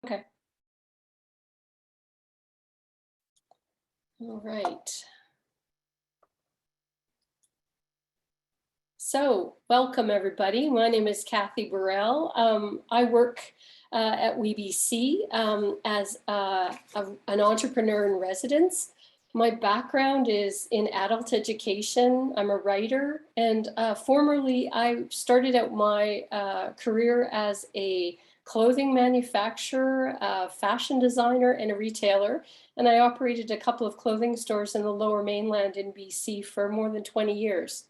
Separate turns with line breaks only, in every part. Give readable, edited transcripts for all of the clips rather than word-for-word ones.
Okay. All right. So welcome everybody. My name is Cathy Burrell. I work at WeBC as an entrepreneur in residence. My background is in adult education. I'm a writer, and formerly I started out my career as a clothing manufacturer, fashion designer, and a retailer. And I operated a couple of clothing stores in the Lower Mainland in BC for more than 20 years.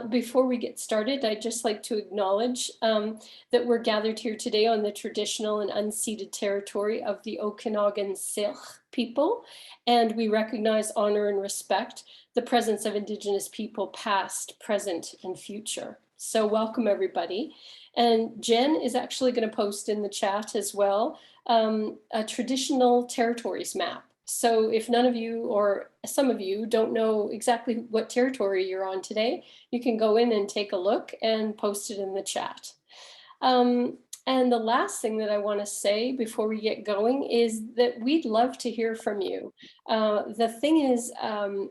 Before we get started, I'd just like to acknowledge that we're gathered here today on the traditional and unceded territory of the Okanagan Syilx people, and we recognize, honor, and respect the presence of Indigenous people past, present, and future. So welcome everybody. And Jen is actually going to post in the chat as well a traditional territories map. So if none of you or some of you don't know exactly what territory you're on today, you can go in and take a look and post it in the chat. And the last thing that I want to say before we get going is that we'd love to hear from you. The thing is,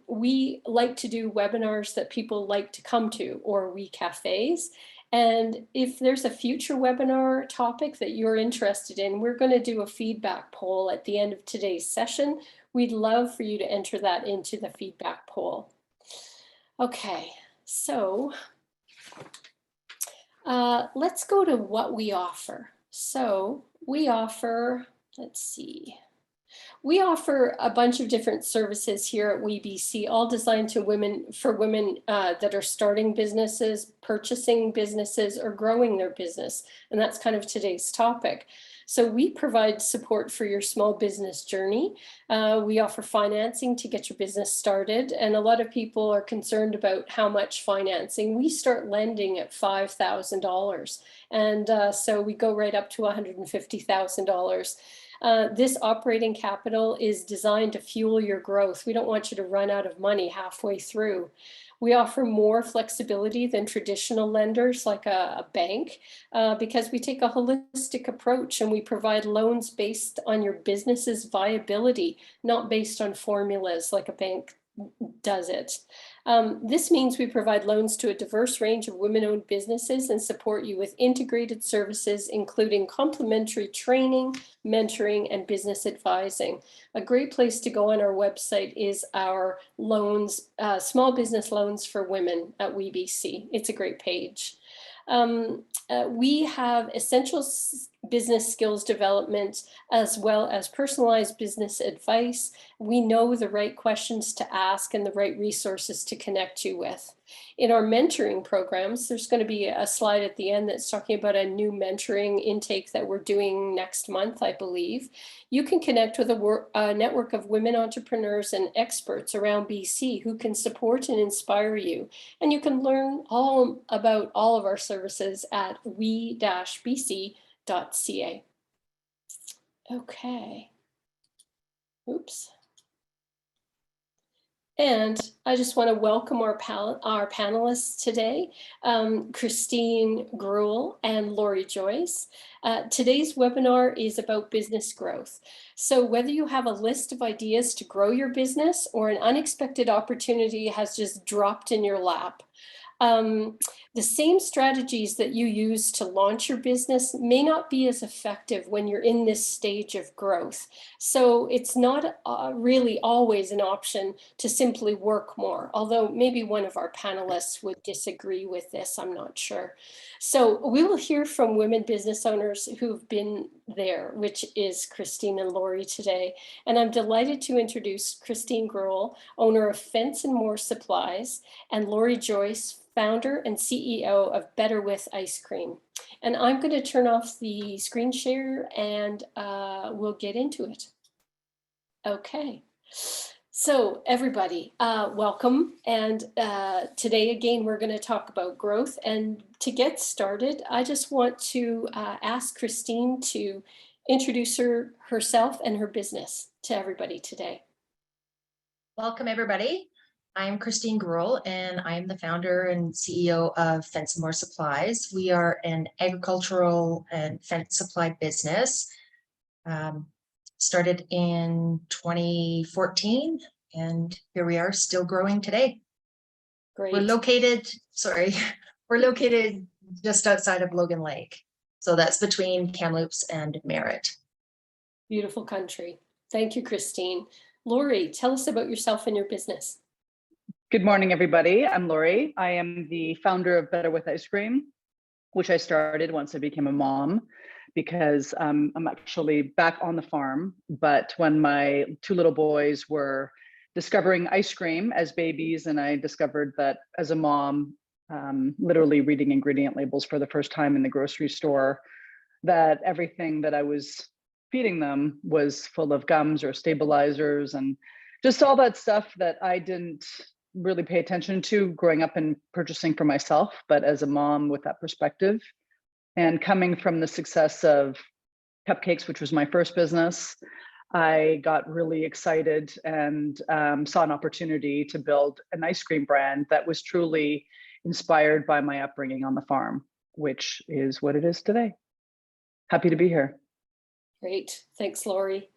we like to do webinars that people like to come to, or we cafes. And if there's a future webinar topic that you're interested in, we're going to do a feedback poll at the end of today's session. We'd love for you to enter that into the feedback poll. Okay, so let's go to what we offer. So we offer, let's see. We offer a bunch of different services here at WeBC, all designed for women that are starting businesses, purchasing businesses, or growing their business. And that's kind of today's topic. So we provide support for your small business journey. We offer financing to get your business started. And a lot of people are concerned about how much financing. We start lending at $5,000. And so we go right up to $150,000. This operating capital is designed to fuel your growth. We don't want you to run out of money halfway through. We offer more flexibility than traditional lenders like a bank because we take a holistic approach and we provide loans based on your business's viability, not based on formulas like a bank does it. This means we provide loans to a diverse range of women-owned businesses and support you with integrated services, including complimentary training, mentoring, and business advising. A great place to go on our website is our loans, small business loans for women at WeBC. It's a great page. We have essential business skills development as well as personalized business advice. We know the right questions to ask and the right resources to connect you with. In our mentoring programs, there's going to be a slide at the end that's talking about a new mentoring intake that we're doing next month, I believe. You can connect with a network of women entrepreneurs and experts around BC who can support and inspire you. And you can learn all about all of our services at we-bc.ca. Okay. Oops. And I just want to welcome our panelists today, Christine Grouhel and Lori Joyce. Today's webinar is about business growth. So whether you have a list of ideas to grow your business or an unexpected opportunity has just dropped in your lap, the same strategies that you use to launch your business may not be as effective when you're in this stage of growth. So it's not really always an option to simply work more, although maybe one of our panelists would disagree with this, I'm not sure. So we will hear from women business owners who've been there, which is Christine and Lori today. And I'm delighted to introduce Christine Grouhel, owner of Fence and More Supplies, and Lori Joyce, founder and CEO of Better With Ice Cream. And I'm going to turn off the screen share and we'll get into it. Okay. So everybody, welcome. And today, again, we're going to talk about growth. And to get started, I just want to ask Christine to introduce herself and her business to everybody today.
Welcome, everybody. I'm Christine Grouhel, and I'm the founder and CEO of Fence and More Supplies. We are an agricultural and fence supply business. Started in 2014, and here we are, still growing today.
Great.
We're located just outside of Logan Lake. So that's between Kamloops and Merritt.
Beautiful country. Thank you, Christine. Lori, tell us about yourself and your business.
Good morning, everybody. I'm Lori. I am the founder of Better with Ice Cream, which I started once I became a mom, because I'm actually back on the farm. But when my two little boys were discovering ice cream as babies, and I discovered that as a mom, literally reading ingredient labels for the first time in the grocery store, that everything that I was feeding them was full of gums or stabilizers and just all that stuff that I didn't really pay attention to growing up and purchasing for myself, but as a mom with that perspective. And coming from the success of cupcakes, which was my first business, I got really excited and saw an opportunity to build an ice cream brand that was truly inspired by my upbringing on the farm, which is what it is today. Happy to be here.
Great. Thanks, Lori.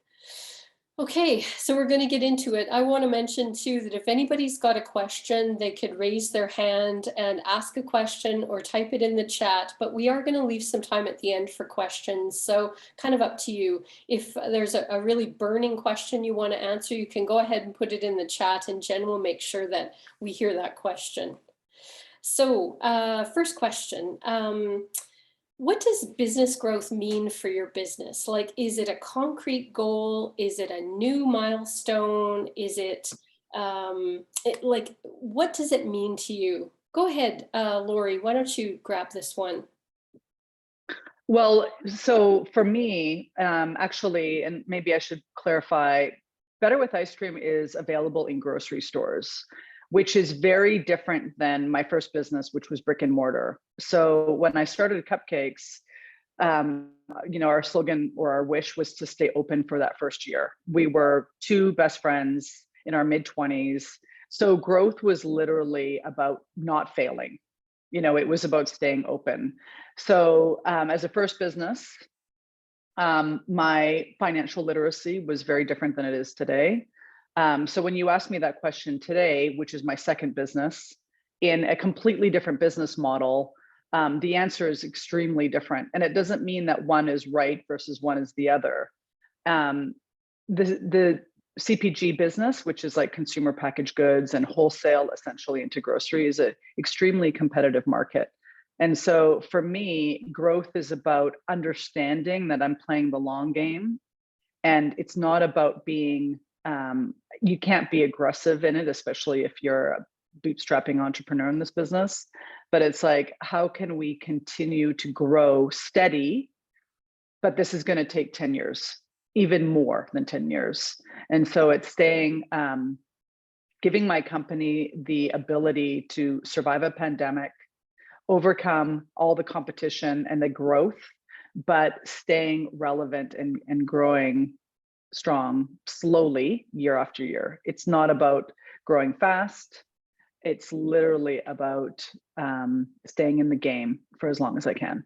Okay, so we're going to get into it. I want to mention too that if anybody's got a question, they could raise their hand and ask a question or type it in the chat, but we are going to leave some time at the end for questions. So kind of up to you. If there's a really burning question you want to answer, you can go ahead and put it in the chat, and Jen will make sure that we hear that question. So first question. What does business growth mean for your business? Like, is it a concrete goal? Is it a new milestone? Is it, like, what does it mean to you? Go ahead, Lori, why don't you grab this one?
Well, so for me, actually, and maybe I should clarify, Better with Ice Cream is available in grocery stores, which is very different than my first business, which was brick and mortar. So when I started cupcakes, our slogan or our wish was to stay open for that first year. We were two best friends in our mid-20s. So growth was literally about not failing. It was about staying open. So as a first business, my financial literacy was very different than it is today. So when you ask me that question today, which is my second business, in a completely different business model, the answer is extremely different. And it doesn't mean that one is right versus one is the other. The CPG business, which is like consumer packaged goods and wholesale essentially into grocery, is an extremely competitive market. And so for me, growth is about understanding that I'm playing the long game. And it's not about being, you can't be aggressive in it, especially if you're a bootstrapping entrepreneur in this business. But it's like, how can we continue to grow steady? But this is going to take 10 years, even more than 10 years. And so it's staying, giving my company the ability to survive a pandemic, overcome all the competition and the growth, but staying relevant and growing strong slowly year after year. It's not about growing fast. It's literally about staying in the game for as long as I can.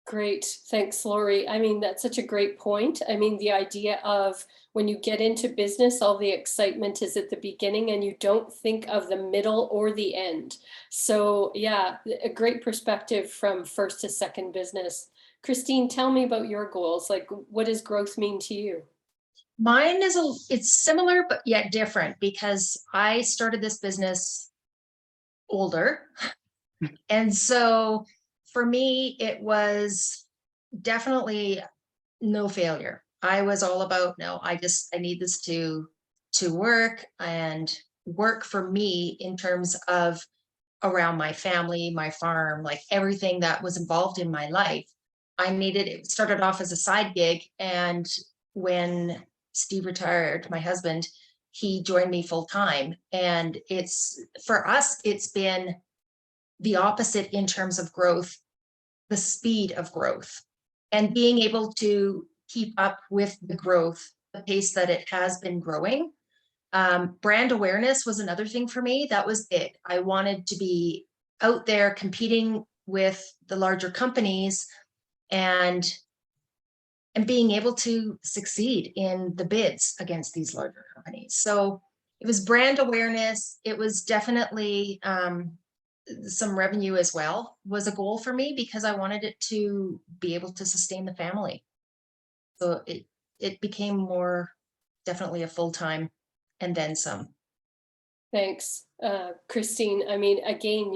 Great. Thanks, Lori. I mean, that's such a great point. I mean, the idea of when you get into business, all the excitement is at the beginning and you don't think of the middle or the end. So yeah, a great perspective from first to second business. Christine, tell me about your goals. Like, what does growth mean to you?
Mine is it's similar, but yet different, because I started this business older. And so for me, it was definitely no failure. I was all about, no, I need this to work and work for me in terms of around my family, my farm, like everything that was involved in my life. It started off as a side gig. And when Steve retired, my husband, he joined me full time. And for us, it's been the opposite in terms of growth, the speed of growth, and being able to keep up with the growth, the pace that it has been growing. Brand awareness was another thing for me. That was big. I wanted to be out there competing with the larger companies and and being able to succeed in the bids against these larger companies. So it was brand awareness. It was definitely some revenue as well was a goal for me, because I wanted it to be able to sustain the family. So it became more definitely a full-time and then some.
Thanks, Christine. I mean, again,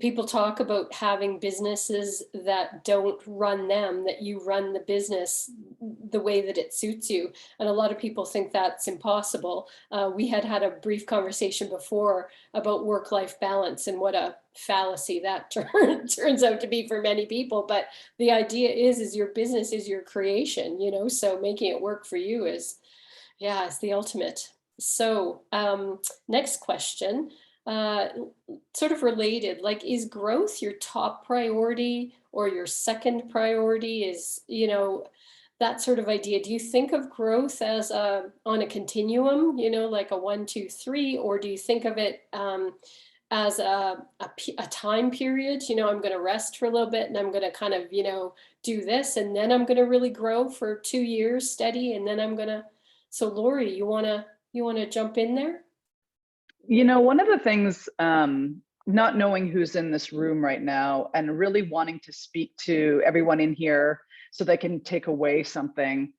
people talk about having businesses that don't run them, that you run the business the way that it suits you. And a lot of people think that's impossible. We had a brief conversation before about work-life balance and what a fallacy that turns out to be for many people. But the idea is your business is your creation, so making it work for you is the ultimate. So next question. Sort of related, like, is growth your top priority or your second priority? Is, that sort of idea. Do you think of growth as on a continuum, like a 1, 2, 3, or do you think of it as a time period? I'm going to rest for a little bit and I'm going to kind of, do this, and then I'm going to really grow for 2 years steady, and then I'm going to. So Lori, you want to jump in there?
One of the things, not knowing who's in this room right now and really wanting to speak to everyone in here so they can take away something.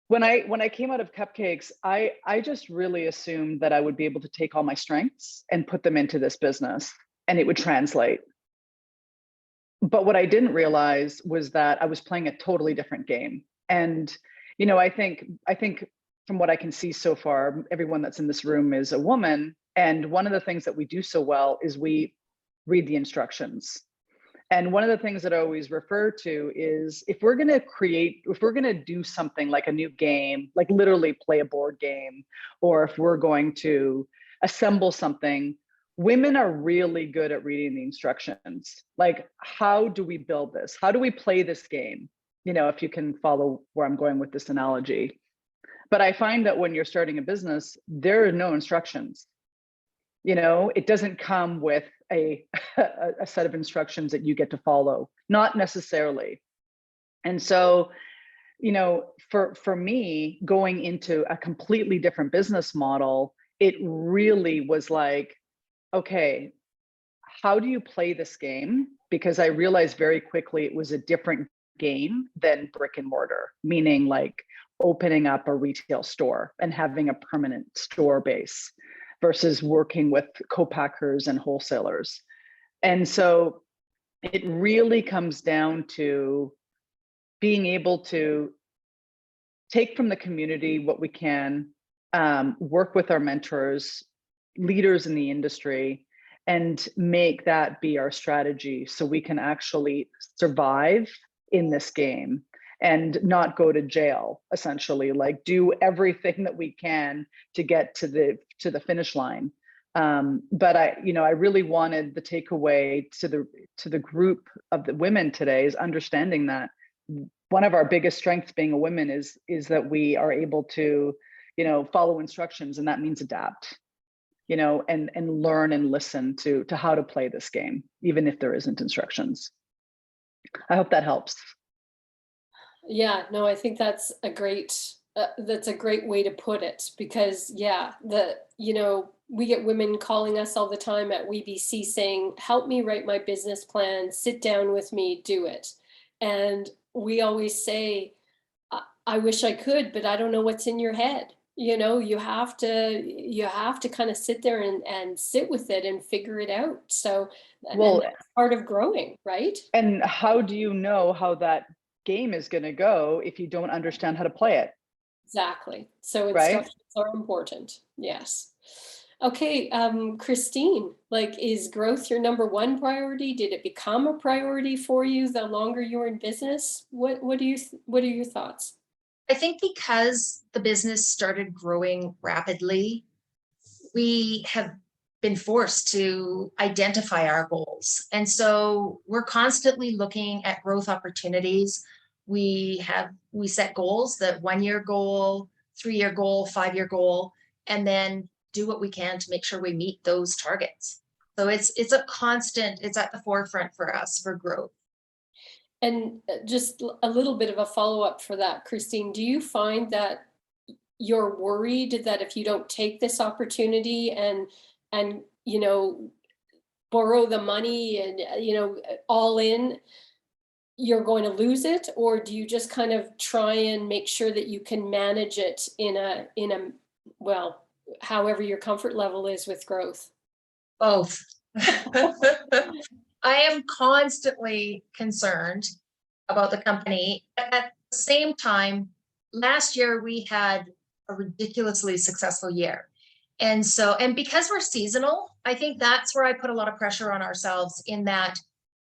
When I came out of Cupcakes, I just really assumed that I would be able to take all my strengths and put them into this business and it would translate. But what I didn't realize was that I was playing a totally different game. And, I think from what I can see so far, everyone that's in this room is a woman. And one of the things that we do so well is we read the instructions. And one of the things that I always refer to is if we're going to do something like a new game, like literally play a board game, or if we're going to assemble something, women are really good at reading the instructions. Like, how do we build this? How do we play this game? If you can follow where I'm going with this analogy. But I find that when you're starting a business, there are no instructions. It doesn't come with a set of instructions that you get to follow, not necessarily. And so, for me, going into a completely different business model, it really was like, okay, how do you play this game? Because I realized very quickly it was a different game than brick and mortar, meaning like opening up a retail store and having a permanent store base versus working with co-packers and wholesalers. And so it really comes down to being able to take from the community what we can, work with our mentors, leaders in the industry, and make that be our strategy so we can actually survive in this game and not go to jail, essentially, like do everything that we can to get to the finish line. But I really wanted the takeaway to the group of the women today is understanding that one of our biggest strengths being a woman is that we are able to, follow instructions, and that means adapt, and learn and listen to how to play this game, even if there isn't instructions. I hope that helps.
Yeah, no, I think that's a great way to put it, because we get women calling us all the time at WeBC saying, help me write my business plan, sit down with me, do it. And we always say, I wish I could, but I don't know what's in your head. You have to kind of sit there and sit with it and figure it out. So and that's part of growing, right?
And how do you know how that game is going to go if you don't understand how to play it?
Exactly. So instructions are important. Yes. Okay, Christine, like, is growth your number one priority? Did it become a priority for you the longer you're in business? What are your thoughts?
I think because the business started growing rapidly, we have been forced to identify our goals. And so we're constantly looking at growth opportunities. We set goals, the 1-year goal, 3-year goal, 5-year goal, and then do what we can to make sure we meet those targets. So it's a constant, it's at the forefront for us for growth.
And just a little bit of a follow-up for that, Christine, do you find that you're worried that if you don't take this opportunity and you know, borrow the money and you know, all in, you're going to lose it? Or do you just kind of try and make sure that you can manage it in a well, however your comfort level is with growth?
Both. I am constantly concerned about the company. At the same time, last year we had a ridiculously successful year. And so, and because we're seasonal, I think that's where I put a lot of pressure on ourselves, in that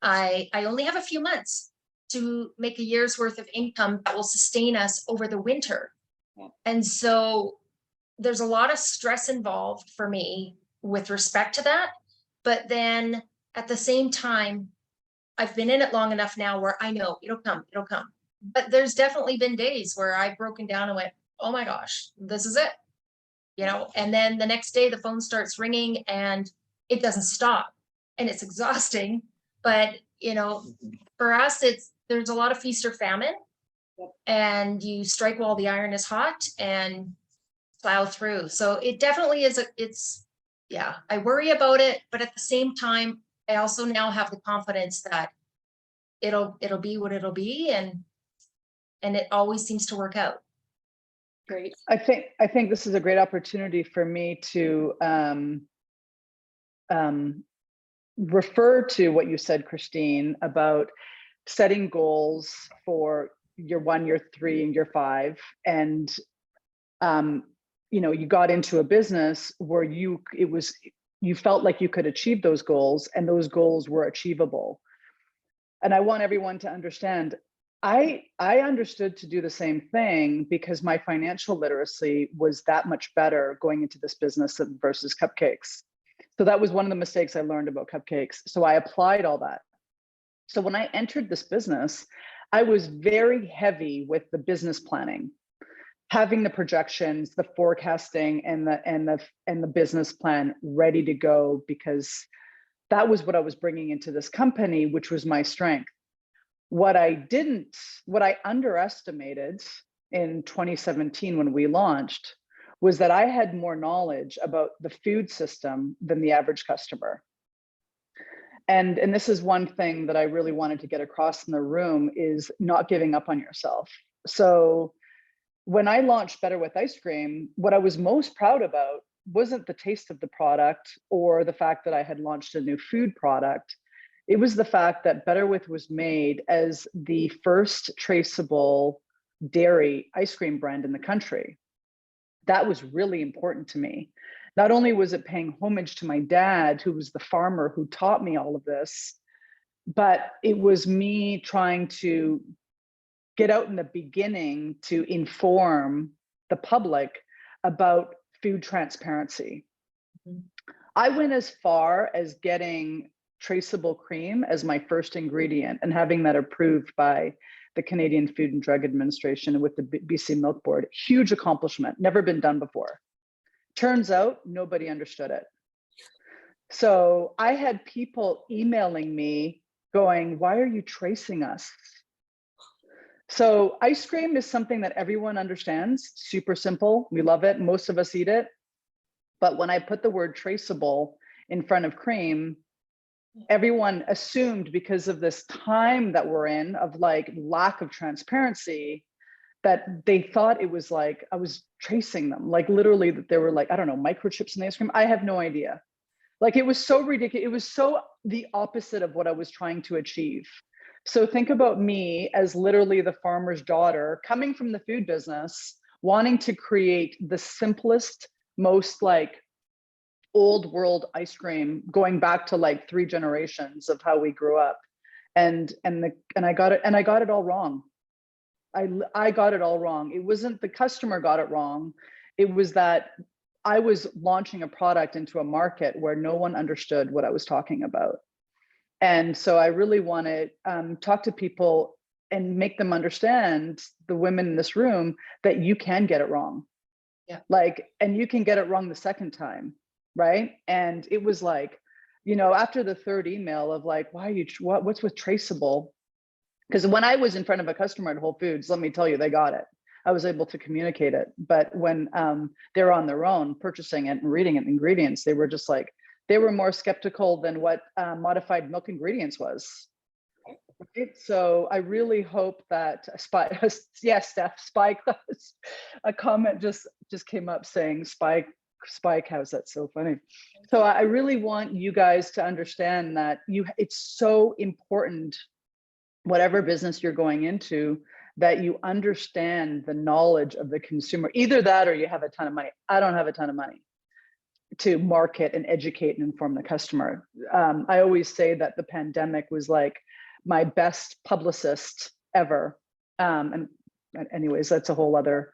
I only have a few months to make a year's worth of income that will sustain us over the winter.
Yeah.
And so there's a lot of stress involved for me with respect to that. But then at the same time, I've been in it long enough now where I know it'll come, it'll come. But there's definitely been days where I've broken down and went, oh my gosh, this is it. You know, and then the next day the phone starts ringing and it doesn't stop, and it's exhausting. But, you know, for us, there's a lot of feast or famine.
Yep.
And you strike while the iron is hot and plow through. So it definitely is yeah, I worry about it, but at the same time, I also now have the confidence that it'll be what it'll be, and it always seems to work out.
Great.
I think this is a great opportunity for me to refer to what you said, Christine, about setting goals for year 1, year 3, and year 5. And you know, you got into a business where you felt like you could achieve those goals, and those goals were achievable. And I want everyone to understand, I understood to do the same thing because my financial literacy was that much better going into this business versus cupcakes. So that was one of the mistakes I learned about cupcakes. So I applied all that. So when I entered this business, I was very heavy with the business planning, having the projections, the forecasting, and the business plan ready to go, because that was what I was bringing into this company, which was my strength. What I underestimated in 2017 when we launched was that I had more knowledge about the food system than the average customer. And this is one thing that I really wanted to get across in the room, is not giving up on yourself. So when I launched Better With Ice Cream, what I was most proud about wasn't the taste of the product or the fact that I had launched a new food product. It was the fact that Better With was made as the first traceable dairy ice cream brand in the country. That was really important to me. Not only was it paying homage to my dad, who was the farmer who taught me all of this, but it was me trying to get out in the beginning to inform the public about food transparency. Mm-hmm. I went as far as getting traceable cream as my first ingredient and having that approved by the Canadian Food and Drug Administration with the BC Milk Board. Huge accomplishment, never been done before. Turns out nobody understood it. So I had people emailing me going, why are you tracing us? So ice cream is something that everyone understands, super simple. We love it. Most of us eat it. But when I put the word traceable in front of cream, everyone assumed, because of this time that we're in of like lack of transparency, that they thought it was like I was tracing them, like literally that there were like, I don't know, microchips in the ice cream. I have no idea. Like it was so ridiculous. It was so the opposite of what I was trying to achieve. So think about me as literally the farmer's daughter coming from the food business, wanting to create the simplest, most like old world ice cream, going back to like 3 generations of how we grew up. And I got it all wrong. I got it all wrong. It wasn't the customer got it wrong. It was that I was launching a product into a market where no one understood what I was talking about. And so I really want to talk to people and make them understand, the women in this room, that you can get it wrong.
Yeah.
Like, and you can get it wrong the second time, right? And it was like, you know, after the 3rd email of like, why are you, what's with traceable? Because when I was in front of a customer at Whole Foods, let me tell you, they got it. I was able to communicate it. But when they're on their own purchasing it and reading it, ingredients, they were just like, they were more skeptical than what modified milk ingredients was. Right? So I really hope that yes, Steph, Spike, a comment just came up saying Spike cows. That's so funny. So I really want you guys to understand that it's so important, whatever business you're going into, that you understand the knowledge of the consumer. Either that or you have a ton of money. I don't have a ton of money to market and educate and inform the customer. I always say that the pandemic was like my best publicist ever. And anyways, that's a whole other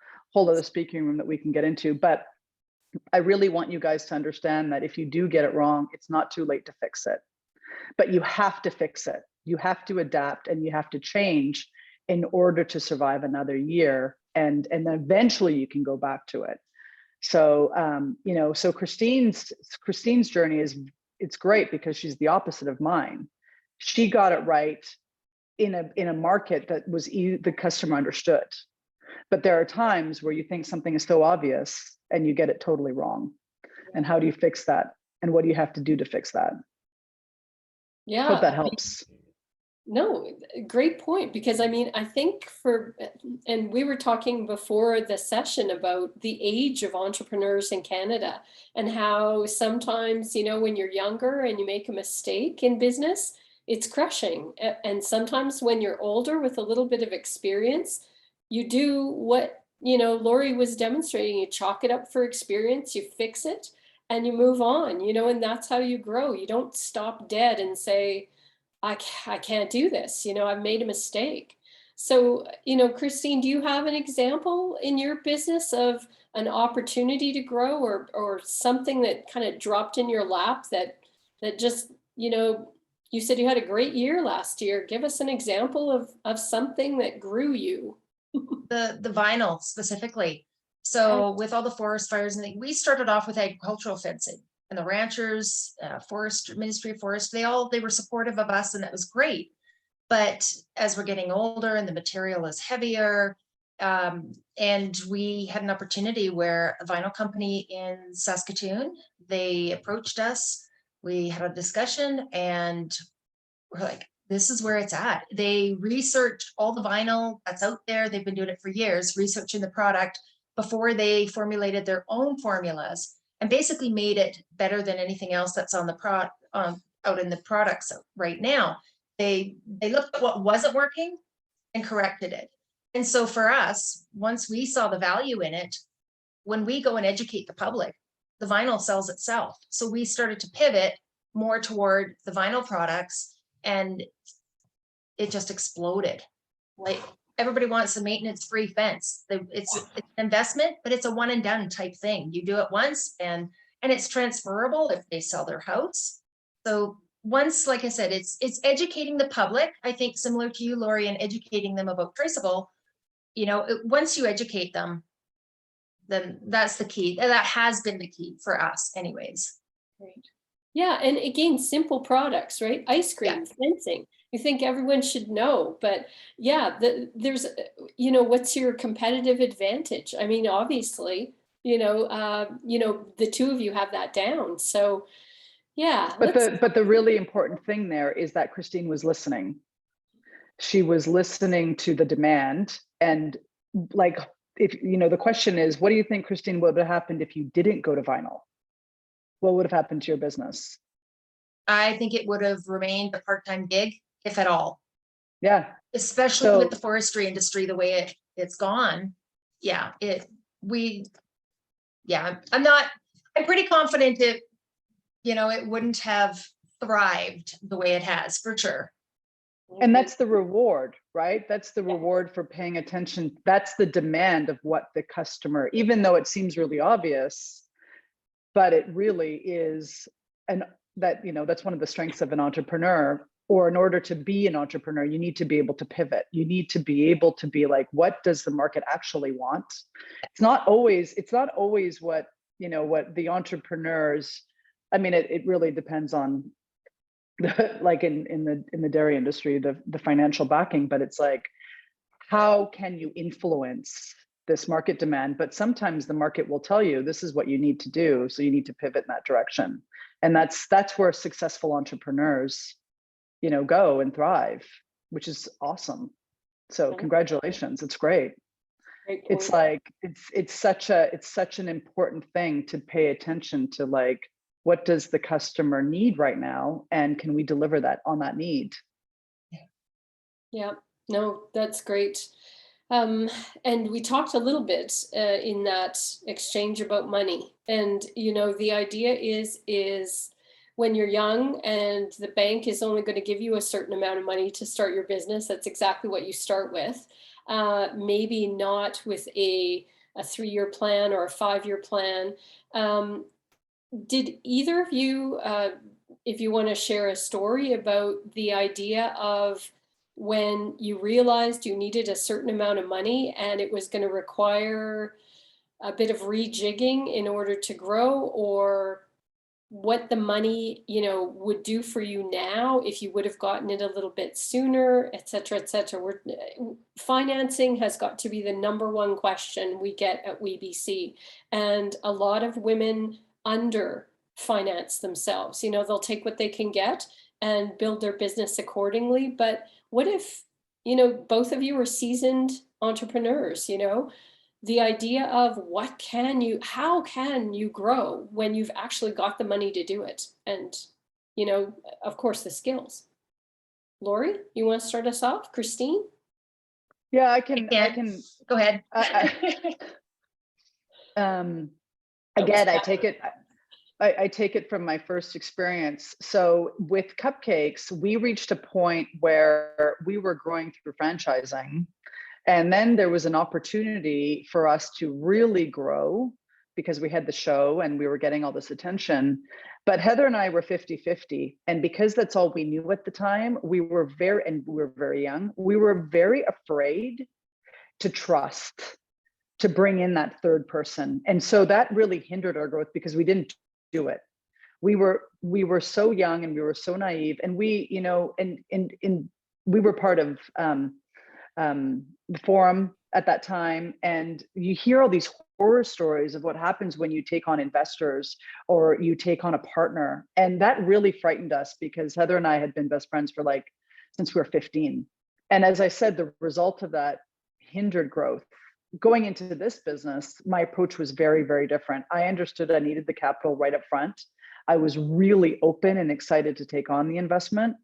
speaking room that we can get into. But I really want you guys to understand that if you do get it wrong, it's not too late to fix it. But you have to fix it. You have to adapt and you have to change in order to survive another year. And then eventually you can go back to it. So, so Christine's journey it's great because she's the opposite of mine. She got it right in a market that was the customer understood. But there are times where you think something is so obvious and you get it totally wrong. And how do you fix that? And what do you have to do to fix that?
Yeah.
Hope that helps.
No, great point. Because I think and we were talking before the session about the age of entrepreneurs in Canada and how sometimes, when you're younger and you make a mistake in business, it's crushing. And sometimes when you're older with a little bit of experience, you do what, Lori was demonstrating. You chalk it up for experience, you fix it, and you move on, and that's how you grow. You don't stop dead and say, I can't do this. I've made a mistake. So, Christine, do you have an example in your business of an opportunity to grow or something that kind of dropped in your lap that just, you said you had a great year last year. Give us an example of something that grew you.
The vinyl specifically. So with all the forest fires, and we started off with agricultural fencing, and the ranchers, Ministry of Forest, they were supportive of us, and that was great. But as we're getting older and the material is heavier, and we had an opportunity where a vinyl company in Saskatoon, they approached us. We had a discussion and we're like, this is where it's at. They researched all the vinyl that's out there. They've been doing it for years, researching the product before they formulated their own formulas and basically made it better than anything else that's on the out in the products right now. They looked at what wasn't working and corrected it. And so for us, once we saw the value in it, when we go and educate the public, the vinyl sells itself. So we started to pivot more toward the vinyl products, and it just exploded. Like everybody wants a maintenance-free fence. It's an investment, but it's a one and done type thing. You do it once and it's transferable if they sell their house. So once, like I said, it's educating the public. I think similar to you, Lori, and educating them about traceable. Once you educate them, then that's the key. That has been the key for us anyways.
Right. Yeah. And again, simple products, right? Ice cream, fencing. You think everyone should know, but yeah, there's, what's your competitive advantage? Obviously, the two of you have that down. So yeah.
But the really important thing there is that Christine was listening. She was listening to the demand. And like, if, the question is, what do you think, Christine, what would have happened if you didn't go to vinyl? What would have happened to your business?
I think it would have remained a part-time gig, if at all.
Yeah.
Especially with the forestry industry, the way it's gone. Yeah. I'm pretty confident it wouldn't have thrived the way it has, for sure.
And that's the reward, right? That's the reward for paying attention. That's the demand of what the customer, even though it seems really obvious, but it really is. And that's one of the strengths of an entrepreneur. Or in order to be an entrepreneur, you need to be able to pivot. You need to be able to be like, what does the market actually want? It's not always what, what the entrepreneurs, it really depends on like in the dairy industry, the financial backing, but it's like, how can you influence this market demand? But sometimes the market will tell you this is what you need to do, so you need to pivot in that direction. And that's where successful entrepreneurs, go and thrive, which is awesome. So congratulations, it's great. It's like it's such an important thing to pay attention to, like, what does the customer need right now, and can we deliver that on that need?
Yeah, no, that's great. And we talked a little bit in that exchange about money. And, the idea is when you're young and the bank is only going to give you a certain amount of money to start your business, that's exactly what you start with. Maybe not with a 3-year plan or a 5-year plan. Did either of you, if you want to share a story about the idea of when you realized you needed a certain amount of money and it was going to require a bit of rejigging in order to grow, or what the money, would do for you now if you would have gotten it a little bit sooner, et cetera, et cetera. Financing has got to be the number one question we get at WeBC. And a lot of women under finance themselves. They'll take what they can get and build their business accordingly. But what if, both of you are seasoned entrepreneurs, the idea of how can you grow when you've actually got the money to do it? And, of course, the skills. Lori, you want to start us off? Christine?
Yeah, I can.
Go ahead.
Again, I take it from my first experience. So with cupcakes, we reached a point where we were growing through franchising. And then there was an opportunity for us to really grow because we had the show and we were getting all this attention. But Heather and I were 50-50. And because that's all we knew at the time, we were very young. We were very afraid to trust, to bring in that third person. And so that really hindered our growth because we didn't do it. We were so young and we were so naive, and we were part of the forum at that time, and you hear all these horror stories of what happens when you take on investors or you take on a partner, and that really frightened us because Heather and I had been best friends for since we were 15. And as I said, the result of that hindered growth. Going into this business, my approach was very, very different. I understood I needed the capital right up front. I was really open and excited to take on the investment.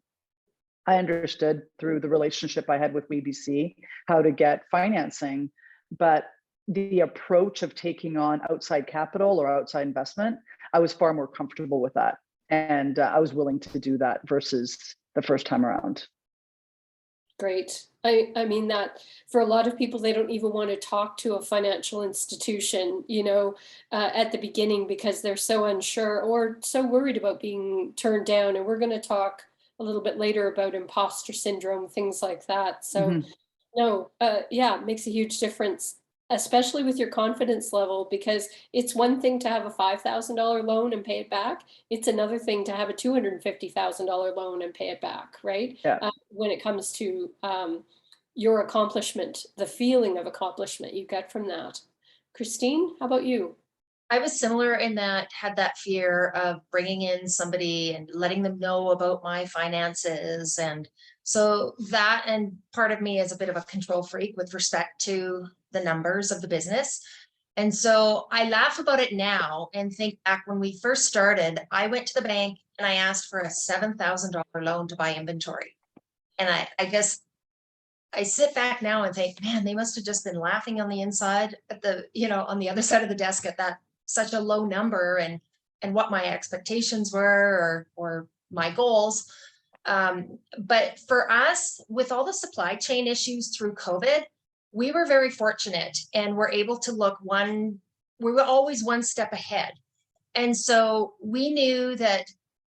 I understood through the relationship I had with WeBC how to get financing, but the approach of taking on outside capital or outside investment, I was far more comfortable with that. And I was willing to do that versus the first time around.
Great. I mean that for a lot of people, they don't even want to talk to a financial institution, at the beginning because they're so unsure or so worried about being turned down. And we're going to talk a little bit later about imposter syndrome, things like that. So no, it makes a huge difference, especially with your confidence level, because it's one thing to have a $5,000 loan and pay it back. It's another thing to have a $250,000 loan and pay it back, right?
Yeah.
When it comes to your accomplishment, the feeling of accomplishment you get from that. Christine, how about you?
I was similar in that, had that fear of bringing in somebody and letting them know about my finances. And so that, and part of me is a bit of a control freak with respect to the numbers of the business. And so I laugh about it now and think back when we first started, I went to the bank and I asked for a $7,000 loan to buy inventory. And I guess I sit back now and think, man, they must have just been laughing on the inside at on the other side of the desk at that such a low number and what my expectations were or my goals. But for us, with all the supply chain issues through COVID, we were very fortunate and were able to we were always one step ahead. And so we knew that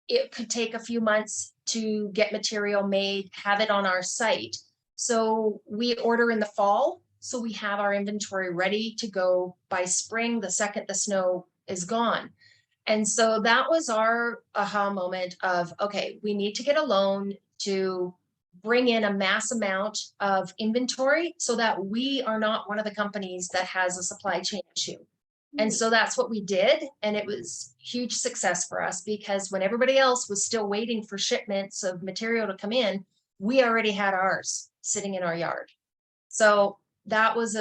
it could take a few months to get material made, have it on our site. So we order in the fall. So we have our inventory ready to go by spring, the second the snow is gone. And so that was our aha moment of, okay, we need to get a loan to bring in a mass amount of inventory so that we are not one of the companies that has a supply chain issue. And so that's what we did. And it was huge success for us because when everybody else was still waiting for shipments of material to come in, we already had ours sitting in our yard. So that was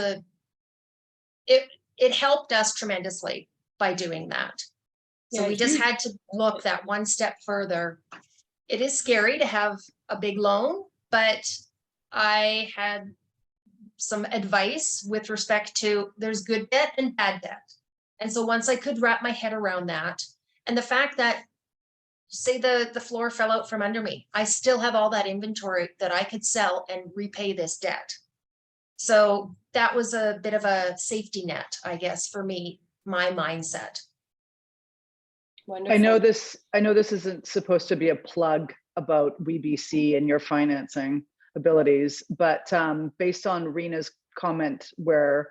it helped us tremendously by doing that. So
Yeah,
we just
huge.
had to look that one step further. It is scary to have a big loan, but I had some advice with respect to there's good debt and bad debt. And so once I could wrap my head around that, and the fact that, say the floor fell out from under me, I still have all that inventory that I could sell and repay this debt. So that was a bit of a safety net, I guess, for me, my mindset.
Wonderful.
I know this isn't supposed to be a plug about WeBC and your financing abilities, but based on Rena's comment where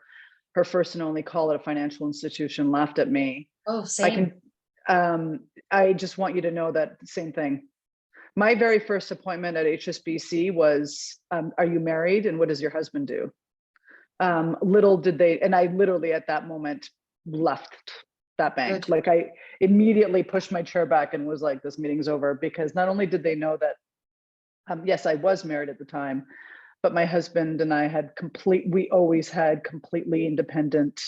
her first and only call at a financial institution laughed at me.
Oh, same.
I just want you to know that same thing. My very first appointment at HSBC was, are you married and what does your husband do? Little did they, and I literally at that moment left that bank.
Good.
Like I immediately pushed my chair back and was like, this meeting's over, because not only did they know that, yes, I was married at the time, but my husband and I had we always had completely independent,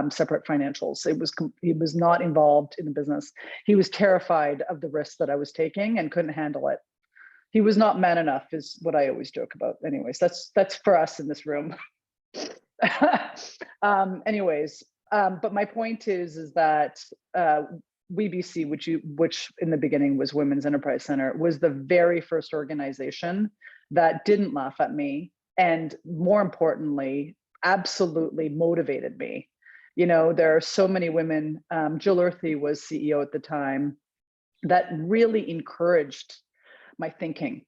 separate financials. He was not involved in the business. He was terrified of the risks that I was taking and couldn't handle it. He was not man enough is what I always joke about. Anyways, that's for us in this room. But my point is that WeBC, which in the beginning was Women's Enterprise Center, was the very first organization that didn't laugh at me, and more importantly, absolutely motivated me. You know, there are so many women. Jill Earthy was CEO at the time, that really encouraged my thinking.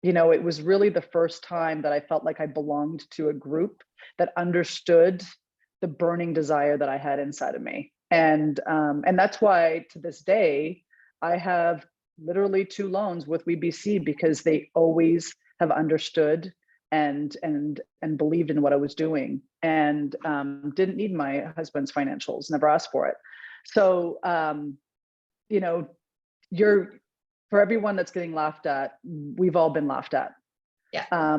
You know, it was really the first time that I felt like I belonged to a group that understood the burning desire that I had inside of me. And that's why to this day, I have literally 2 loans with WeBC, because they always have understood and believed in what I was doing, and didn't need my husband's financials, never asked for it. So, you know, for everyone that's getting laughed at, we've all been laughed at.
Yeah.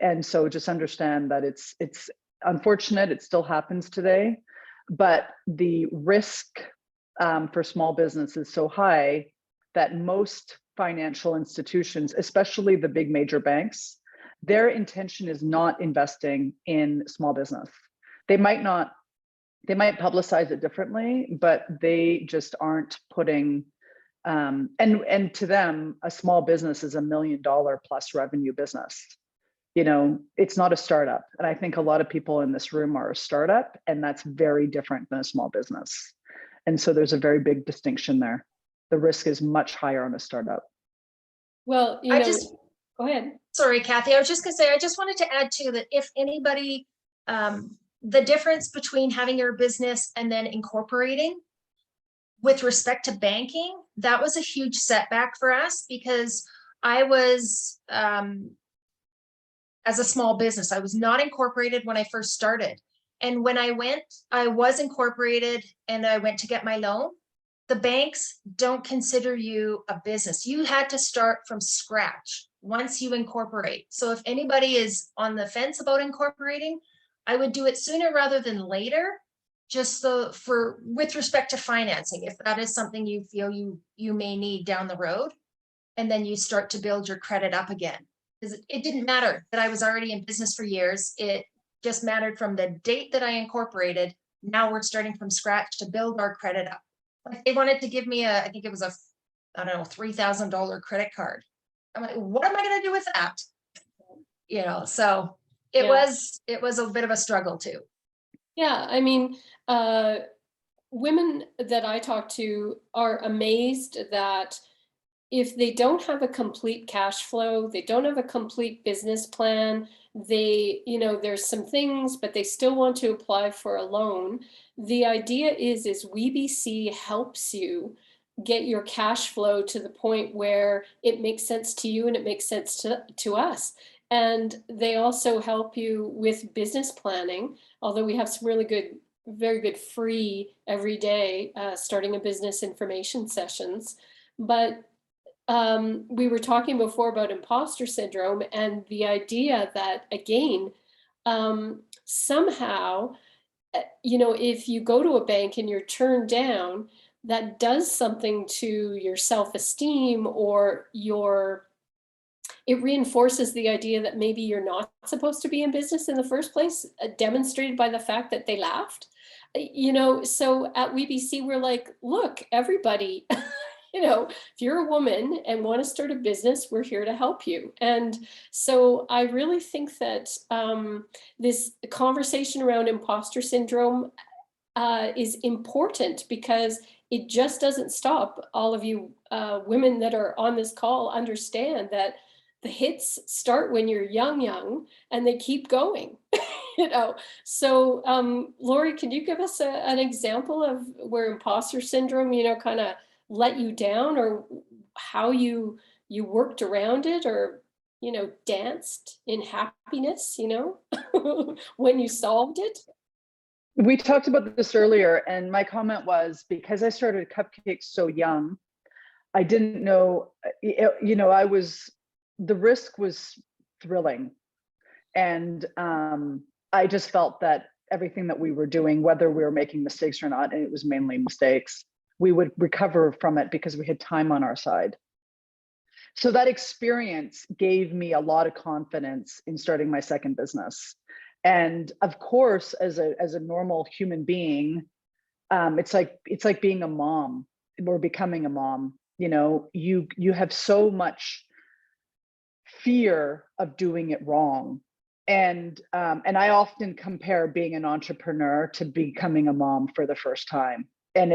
And so just understand that it's unfortunate, it still happens today, but the risk for small business is so high that most financial institutions, especially the big major banks, their intention is not investing in small business. They might publicize it differently, but they just aren't putting, and to them, a small business is $1 million plus revenue business. You know, it's not a startup. And I think a lot of people in this room are a startup, and that's very different than a small business. And so there's a very big distinction there. The risk is much higher on a startup.
Well, you know, go ahead.
Sorry, Cathy. I was just going to say, I just wanted to add too that if anybody, the difference between having your business and then incorporating with respect to banking, that was a huge setback for us, because I was, as a small business, I was not incorporated when I first started. And when I was incorporated and I went to get my loan, the banks don't consider you a business. You had to start from scratch once you incorporate. So if anybody is on the fence about incorporating, I would do it sooner rather than later, just with respect to financing, if that is something you feel you may need down the road, and then you start to build your credit up again. Because it didn't matter that I was already in business for years. It just mattered from the date that I incorporated. Now we're starting from scratch to build our credit up. Like they wanted to give me I think it was I don't know, $3,000 credit card. I'm like, what am I going to do with that? You know, so it was a bit of a struggle too.
Yeah, I mean, women that I talk to are amazed that if they don't have a complete cash flow, they don't have a complete business plan, there's some things, but they still want to apply for a loan. The idea is WeBC helps you get your cash flow to the point where it makes sense to you and it makes sense to us. And they also help you with business planning, although we have some really good, very good free everyday starting a business information sessions. But we were talking before about imposter syndrome and the idea that, again, somehow, if you go to a bank and you're turned down, that does something to your self-esteem, or it reinforces the idea that maybe you're not supposed to be in business in the first place, demonstrated by the fact that they laughed. So at WeBC, we're like, look, everybody, if you're a woman and want to start a business, we're here to help you. And so I really think that this conversation around imposter syndrome is important, because it just doesn't stop. All of you women that are on this call understand that the hits start when you're young, and they keep going. So Lori, can you give us an example of where imposter syndrome, kind of let you down, or how you worked around it, or danced in happiness, when you solved it?
We talked about this earlier, and my comment was, because I started Cupcakes so young, I didn't know, the risk was thrilling. And I just felt that everything that we were doing, whether we were making mistakes or not, and it was mainly mistakes, we would recover from it because we had time on our side. So that experience gave me a lot of confidence in starting my second business. And of course, as a normal human being, it's like being a mom or becoming a mom. You have so much fear of doing it wrong. And I often compare being an entrepreneur to becoming a mom for the first time. And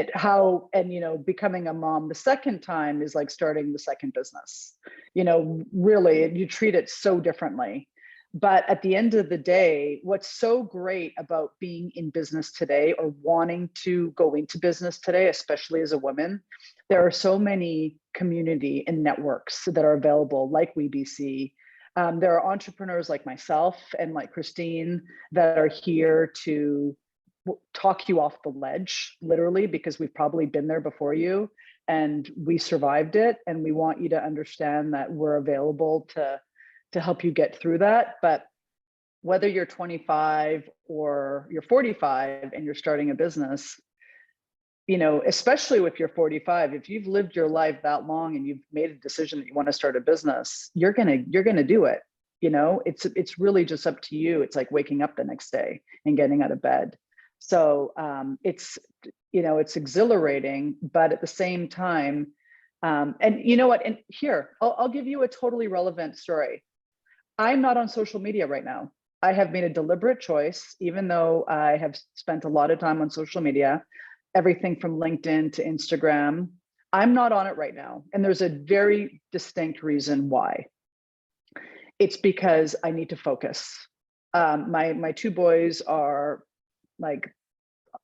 becoming a mom the second time is like starting the second business. Really, you treat it so differently. But at the end of the day, what's so great about being in business today, or wanting to go into business today, especially as a woman, there are so many community and networks that are available, like WeBC. There are entrepreneurs like myself and like Christine that are here to talk you off the ledge, literally, because we've probably been there before you and we survived it. And we want you to understand that we're available to help you get through that. But whether you're 25 or you're 45 and you're starting a business, especially if you're 45, if you've lived your life that long and you've made a decision that you want to start a business, you're gonna do it. It's really just up to you. It's like waking up the next day and getting out of bed. So it's exhilarating, but at the same time, and you know what? And here, I'll give you a totally relevant story. I'm not on social media right now. I have made a deliberate choice, even though I have spent a lot of time on social media, everything from LinkedIn to Instagram. I'm not on it right now. And there's a very distinct reason why. It's because I need to focus. My two boys are like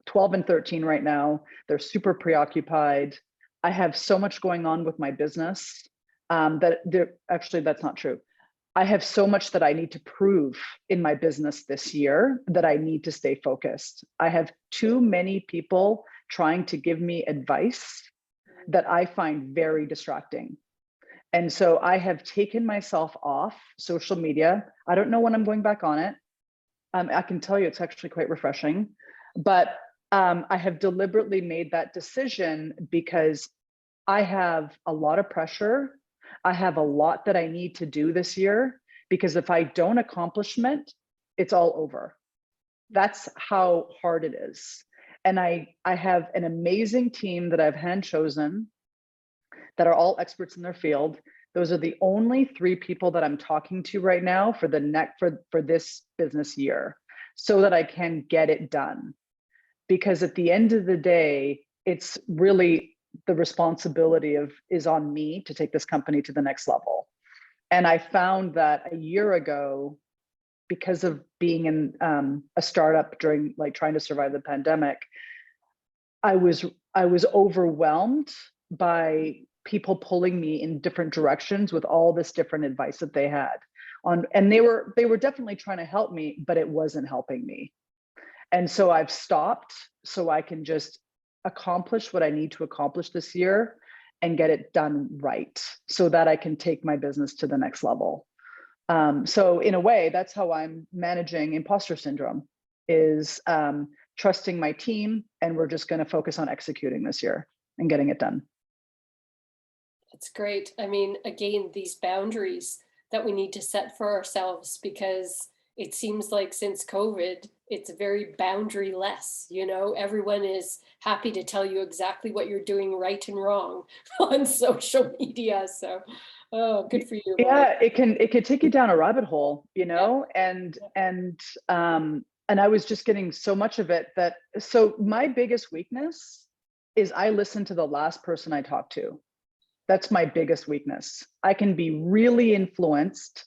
12 and 13 right now. They're super preoccupied. I have so much going on with my business that's not true. I have so much that I need to prove in my business this year that I need to stay focused. I have too many people trying to give me advice that I find very distracting. And so I have taken myself off social media. I don't know when I'm going back on it. I can tell you it's actually quite refreshing, but I have deliberately made that decision because I have a lot of pressure. I have a lot that I need to do this year, because if I don't accomplish it, it's all over. That's how hard it is. And I have an amazing team that I've hand chosen that are all experts in their field. Those are the only 3 people that I'm talking to right now for this business year, so that I can get it done. Because at the end of the day, it's really the responsibility is on me to take this company to the next level. And I found that a year ago, because of being in a startup during trying to survive the pandemic, I was overwhelmed by people pulling me in different directions with all this different advice that they had on, and they were definitely trying to help me, but it wasn't helping me. And so I've stopped so I can just accomplish what I need to accomplish this year and get it done right so that I can take my business to the next level. So in a way, that's how I'm managing imposter syndrome, is trusting my team, and we're just going to focus on executing this year and getting it done.
That's great. I mean, again, these boundaries that we need to set for ourselves, because it seems like since COVID, it's very boundary-less. You know, everyone is happy to tell you exactly what you're doing right and wrong on social media. So, oh, good for you.
Yeah, it could take you down a rabbit hole, you know, and I was just getting so much of it that, so my biggest weakness is I listen to the last person I talk to. That's my biggest weakness. I can be really influenced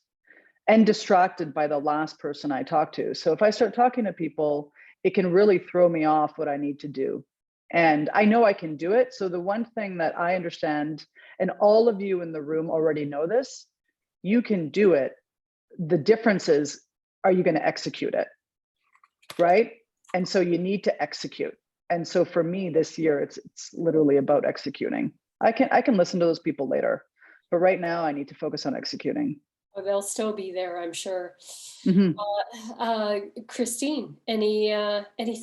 and distracted by the last person I talk to. So if I start talking to people, it can really throw me off what I need to do. And I know I can do it. So the one thing that I understand, and all of you in the room already know this, you can do it. The difference is, are you going to execute it? Right? And so you need to execute. And so for me this year, it's literally about executing. I can listen to those people later, but right now I need to focus on executing.
Oh, they'll still be there, I'm sure.
Mm-hmm.
Christine, any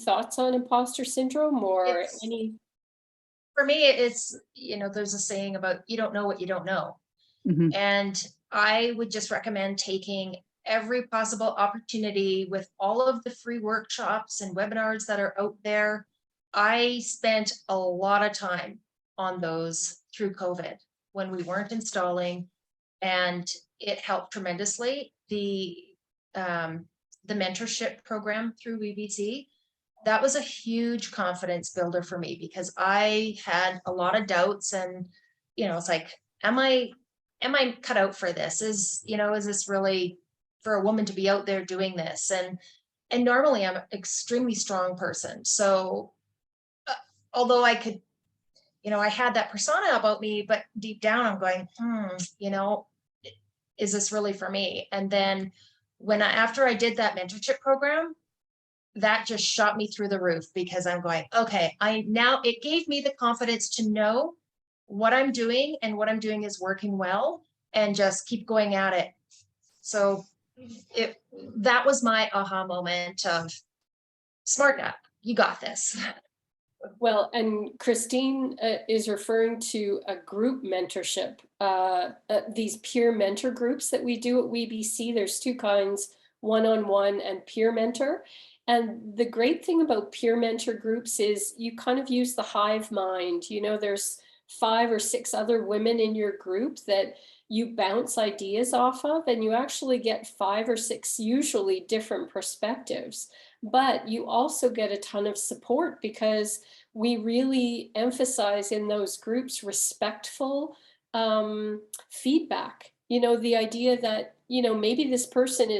thoughts on imposter syndrome, or
For me, it's, you know, there's a saying about you don't know what you don't know.
Mm-hmm.
And I would just recommend taking every possible opportunity with all of the free workshops and webinars that are out there. I spent a lot of time on those through COVID when we weren't installing, and it helped tremendously. The mentorship program through WeBC, that was a huge confidence builder for me, because I had a lot of doubts, and, you know, it's like, am I cut out for this? Is this really for a woman to be out there doing this? And normally I'm an extremely strong person. So although I could, I had that persona about me, but deep down I'm going, is this really for me? And then after I did that mentorship program, that just shot me through the roof, because I'm going, okay, it gave me the confidence to know what I'm doing, and what I'm doing is working well, and just keep going at it. So that was my aha moment of smart up, you got this.
Well, and Christine is referring to a group mentorship, these peer mentor groups that we do at WeBC. There's two kinds, one-on-one and peer mentor. And the great thing about peer mentor groups is you kind of use the hive mind. You know, there's 5 or 6 other women in your group that you bounce ideas off of, and you actually get 5 or 6 usually different perspectives. But you also get a ton of support, because we really emphasize in those groups respectful feedback. You know, the idea that, maybe this person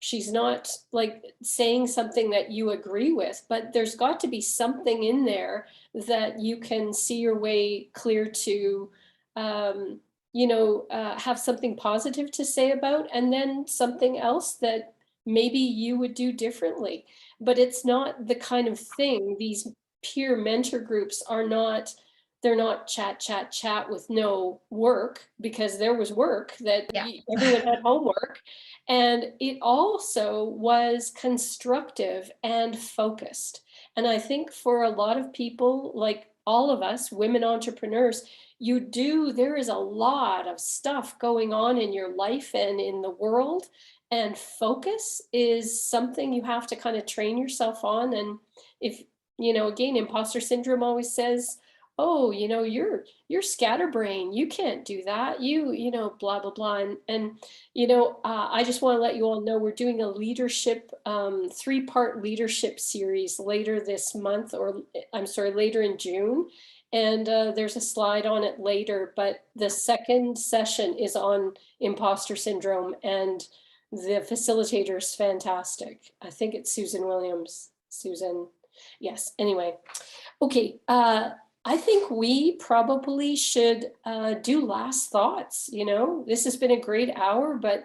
she's not like saying something that you agree with, but there's got to be something in there that you can see your way clear to, have something positive to say about, and then something else that maybe you would do differently. But it's not the kind of thing, these peer mentor groups are not, they're not chat with no work, because there was work that everyone had homework. And it also was constructive and focused. And I think for a lot of people, like all of us, women entrepreneurs, there is a lot of stuff going on in your life and in the world. And focus is something you have to kind of train yourself on. And if, again, imposter syndrome always says, oh, you're scatterbrain, you can't do that, blah, blah, blah. And I just want to let you all know we're doing a leadership, 3-part leadership series later this month, or I'm sorry, later in June. And there's a slide on it later, but the second session is on imposter syndrome, and the facilitator is fantastic. I think it's Susan Williams. Susan. Yes. Anyway. Okay. I think we probably should do last thoughts. This has been a great hour, but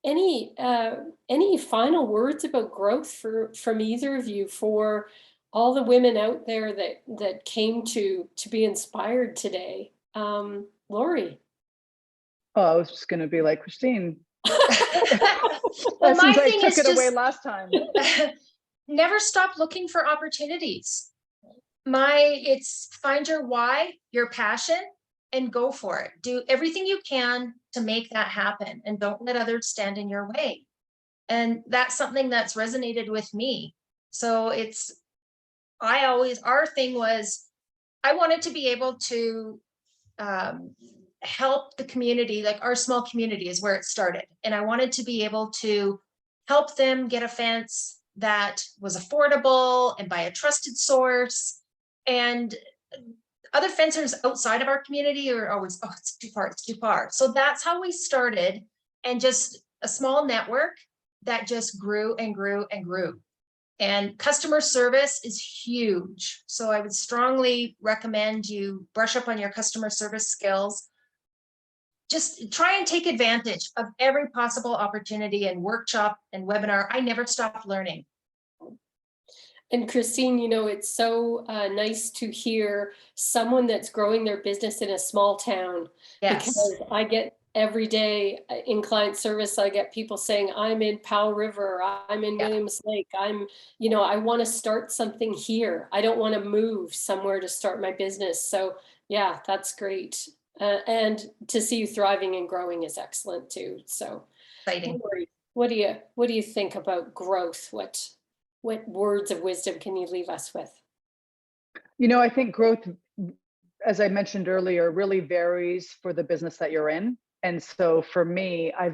any final words about growth from either of you for all the women out there that came to be inspired today? Lori.
Oh, I was just going to be like, Christine,
Well, my
since I
thing
took
is
it away
just
last time.
never stop looking for opportunities. It's find your why, your passion, and go for it. Do everything you can to make that happen, and don't let others stand in your way. And that's something that's resonated with me. So our thing was, I wanted to be able to help the community, like our small community is where it started. And I wanted to be able to help them get a fence that was affordable and by a trusted source. And other fencers outside of our community are always, oh, it's too far, it's too far. So that's how we started, and just a small network that just grew and grew and grew. And customer service is huge. So I would strongly recommend you brush up on your customer service skills. Just try and take advantage of every possible opportunity and workshop and webinar. I never stopped learning.
And Christine, it's so nice to hear someone that's growing their business in a small town.
Yes.
Because I get every day in client service, I get people saying, I'm in Powell River, I'm in Williams Lake, I want to start something here. I don't want to move somewhere to start my business. So yeah, that's great. And to see you thriving and growing is excellent too. So
Exciting.
what do you think about growth? What words of wisdom can you leave us with?
I think growth, as I mentioned earlier, really varies for the business that you're in. And so for me, I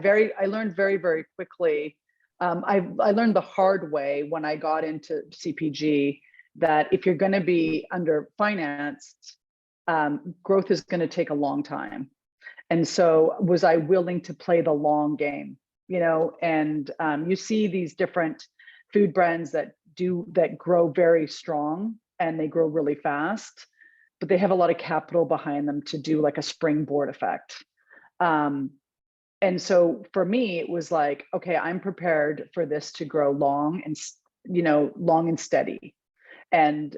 learned very, very quickly. I learned the hard way when I got into CPG that if you're going to be under financed, growth is going to take a long time. And so was I willing to play the long game? And you see these different food brands that grow very strong and they grow really fast, but they have a lot of capital behind them to do like a springboard effect. And so for me, it was like, okay, I'm prepared for this to grow long and steady. And